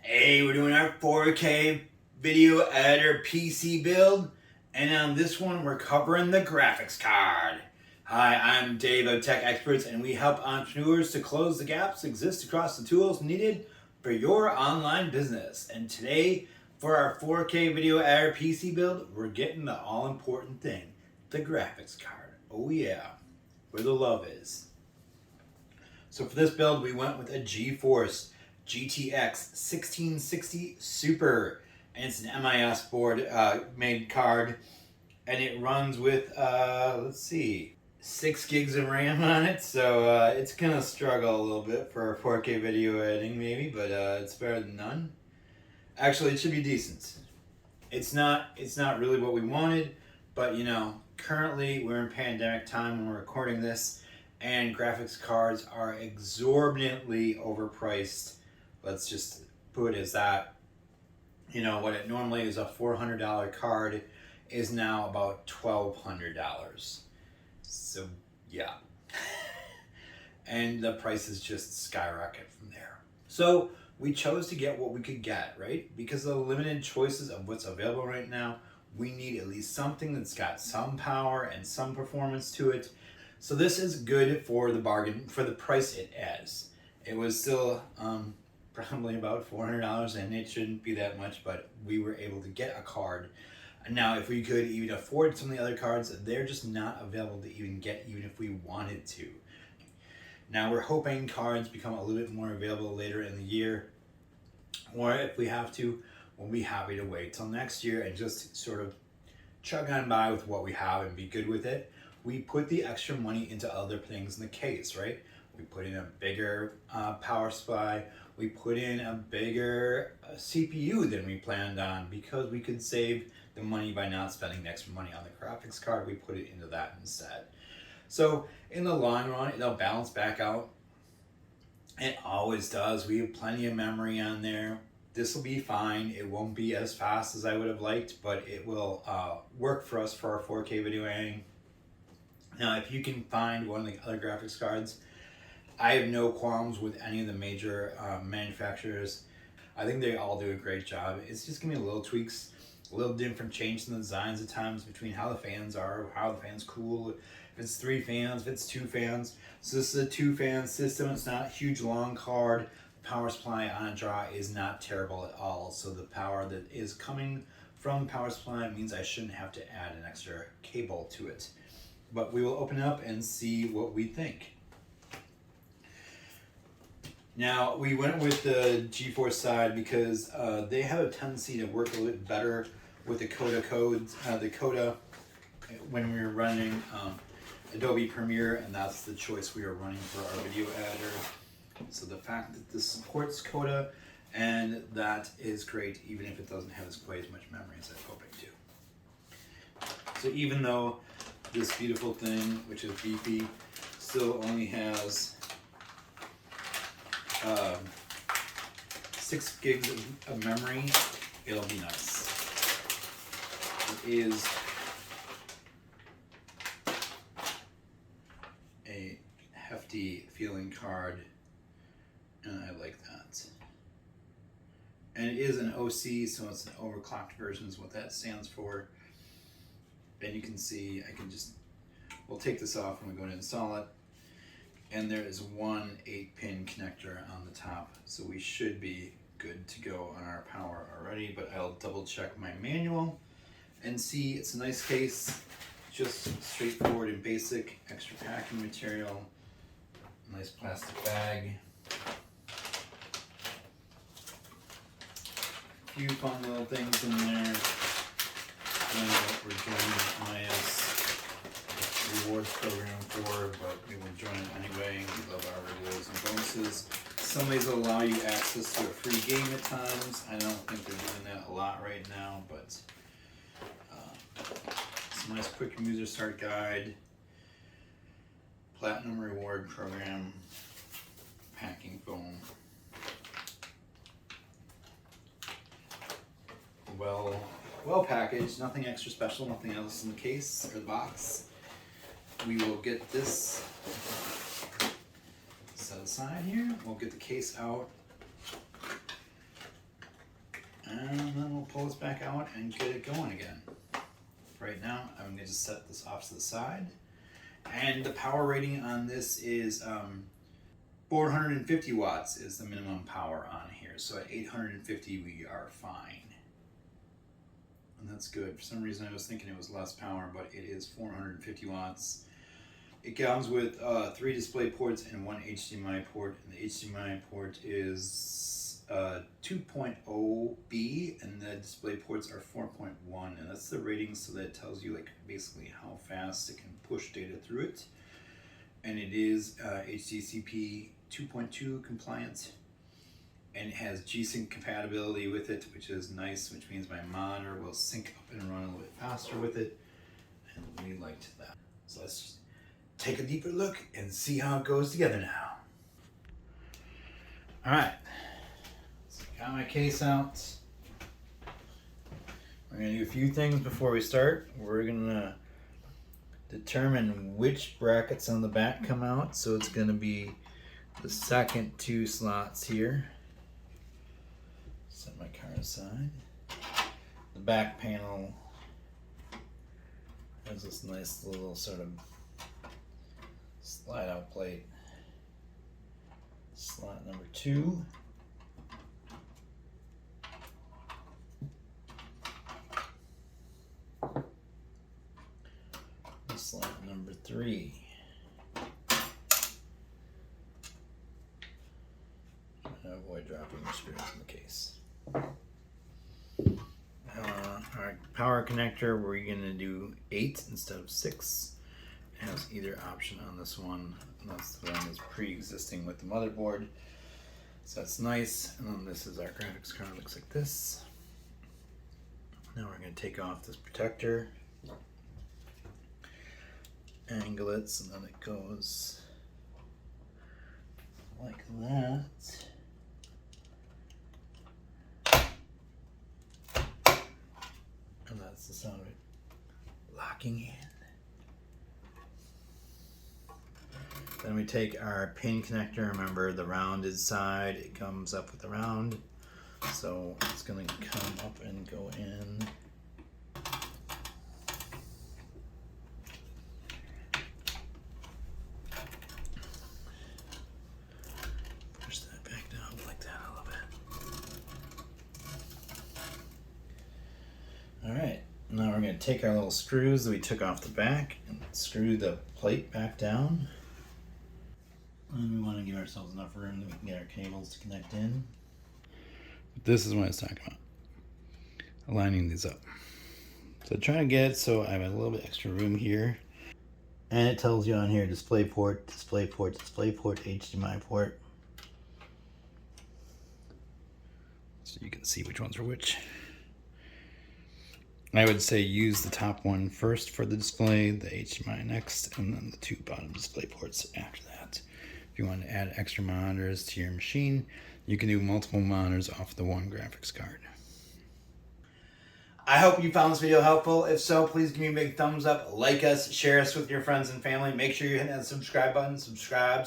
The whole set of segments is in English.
Hey, we're doing our 4K video editor PC build, and on this one we're covering the graphics card. Hi, I'm Dave of Tech Experts, and we help entrepreneurs to close the gaps that exist across the tools needed for your online business. And today, for our 4K video editor PC build, we're getting the all-important thing, the graphics card. Oh yeah, where the love is. So for this build, we went with a GeForce GTX 1660 Super, and it's an MIS board made card, and it runs with let's see, 6 gigs of RAM on it. So it's gonna struggle a little bit for 4K video editing, maybe, but it's better than none. Actually, it should be decent. It's not really what we wanted, but you know, currently we're in pandemic time when we're recording this, and graphics cards are exorbitantly overpriced. Let's just put it as that. You know, what it normally is a $400 card is now about $1,200. So yeah. And the prices just skyrocket from there. So we chose to get what we could get, right? Because of the limited choices of what's available right now, we need at least something that's got some power and some performance to it. So this is good for the bargain, for the price it is. It was still probably about $400, and it shouldn't be that much, but we were able to get a card. Now, if we could even afford some of the other cards, they're just not available to even get, even if we wanted to. Now, we're hoping cards become a little bit more available later in the year, or if we have to, we'll be happy to wait till next year and just sort of chug on by with what we have and be good with it. We put the extra money into other things in the case, right? We put in a bigger power supply. We put in a bigger CPU than we planned on because we could save the money by not spending extra money on the graphics card. We put it into that instead. So in the long run, it'll balance back out. It always does. We have plenty of memory on there. This will be fine. It won't be as fast as I would have liked, but it will work for us for our 4K video editing. Now, if you can find one of the other graphics cards, I have no qualms with any of the major manufacturers. I think they all do a great job. It's just gonna be little tweaks, a little different change in the designs at times between how the fans are, how the fans cool, if it's 3 fans, if it's 2 fans. So this is a 2-fan system. It's not a huge long card. The power supply on a draw is not terrible at all. So the power that is coming from the power supply means I shouldn't have to add an extra cable to it. But we will open it up and see what we think. Now, we went with the GeForce side because they have a tendency to work a little bit better with the Coda codes, the Coda, when we were running Adobe Premiere, and that's the choice we are running for our video editor. So the fact that this supports Coda, and that is great, even if it doesn't have quite as much memory as I'm hoping to. So even though this beautiful thing, which is beefy, still only has 6 gigs of memory, it'll be nice. It is a hefty feeling card, and I like that. And it is an OC, so it's an overclocked version is what that stands for. And you can see, we'll take this off when we go to install it. And there is one 8-pin connector on the top, so we should be good to go on our power already, but I'll double check my manual and see. It's a nice case, just straightforward and basic, extra packing material, nice plastic bag. A few fun little things in there. And what we're joining MIS rewards program for, but we will join it anyway. We love our rewards and bonuses. Some of these will allow you access to a free game at times. I don't think they're doing that a lot right now, but some nice quick user start guide, platinum reward program, packing foam. Well packaged, nothing extra special, nothing else in the case or the box. We will get this set aside here. We'll get the case out. pull this back out and get it going again. Right now, I'm going to just set this off to the side. And the power rating on this is 450 watts is the minimum power on here. So at 850, we are fine. And that's good. For some reason, I was thinking it was less power, but it is 450 watts. It comes with 3 display ports and 1 HDMI port. And the HDMI port is 2.0B, and the display ports are 4.1. And that's the rating, so that tells you like basically how fast it can push data through it. And it is HDCP 2.2 compliant. And it has G-Sync compatibility with it, which is nice, which means my monitor will sync up and run a little bit faster with it. And we liked that. So let's just take a deeper look and see how it goes together now. All right, so I got my case out. We're gonna do a few things before we start. We're gonna determine which brackets on the back come out. So it's gonna be the second 2 slots here. Set my card aside. The back panel has this nice little sort of slide out plate. Slot number 2. Slot number 3. Avoid dropping your screws in the case. Our power connector, we're going to do 8 instead of 6. It has either option on this one. And that's the one that's pre-existing with the motherboard. So that's nice. And then this is our graphics card. It looks like this. Now we're going to take off this protector. Angle it so then it goes like that. And that's the sound of it locking in. Then we take our pin connector. Remember, the round side, it comes up with the round. So it's going to come up and go in. Push that back down like that a little bit. All right, now we're going to take our little screws that we took off the back and screw the plate back down. And we want to give ourselves enough room that we can get our cables to connect in. This is what I was talking about. Aligning these up. So trying to get it so I have a little bit extra room here. And it tells you on here, display port, display port, display port, HDMI port. So you can see which ones are which. I would say use the top one first for the display, the HDMI next, and then the 2 bottom display ports after that. If you want to add extra monitors to your machine, you can do multiple monitors off the one graphics card. I hope you found this video helpful. If so, please give me a big thumbs up, like us, share us with your friends and family. Make sure you hit that subscribe button. Subscribe.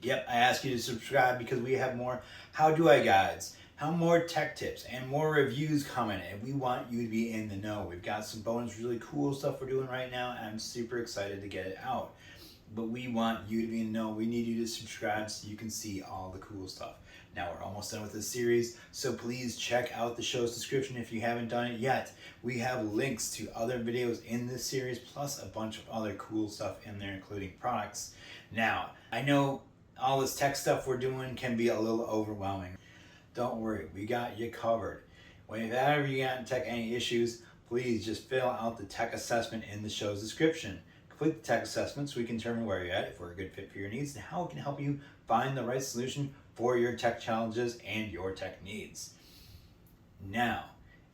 Yep, I ask you to subscribe because we have more how do I guides, more tech tips, and more reviews coming, and we want you to be in the know. We've got some bonus, really cool stuff we're doing right now, and I'm super excited to get it out. But we want you to be in the know. We need you to subscribe so you can see all the cool stuff. Now we're almost done with this series, so please check out the show's description if you haven't done it yet. We have links to other videos in this series, plus a bunch of other cool stuff in there, including products. Now, I know all this tech stuff we're doing can be a little overwhelming. Don't worry, we got you covered. Whenever you got in tech any issues, please just fill out the tech assessment in the show's description. Complete the tech assessment so we can determine where you're at, if we're a good fit for your needs, and how it can help you find the right solution for your tech challenges and your tech needs. Now,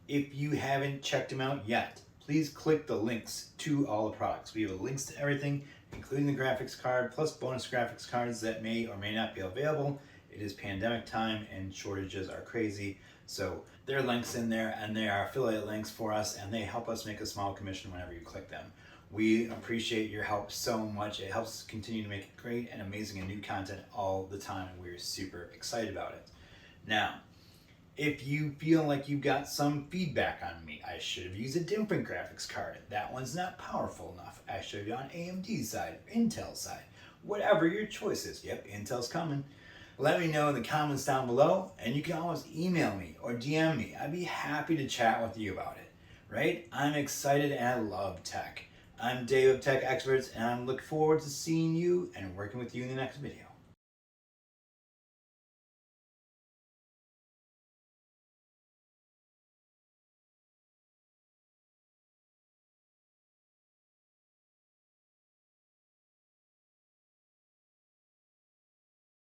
if you haven't checked them out yet, please click the links to all the products. We have links to everything, including the graphics card, plus bonus graphics cards that may or may not be available. It is pandemic time and shortages are crazy. So there are links in there, and they are affiliate links for us, and they help us make a small commission whenever you click them. We appreciate your help so much. It helps us continue to make great and amazing and new content all the time, and we're super excited about it. Now, If you feel like you've got some feedback on me, I should have used a different graphics card. That one's not powerful enough. I should have gone AMD side, Intel side. Whatever your choice is. Yep, Intel's coming. Let me know in the comments down below, and you can always email me or DM me. I'd be happy to chat with you about it, right? I'm excited and I love tech. I'm Dave of Tech Experts, and I look forward to seeing you and working with you in the next video.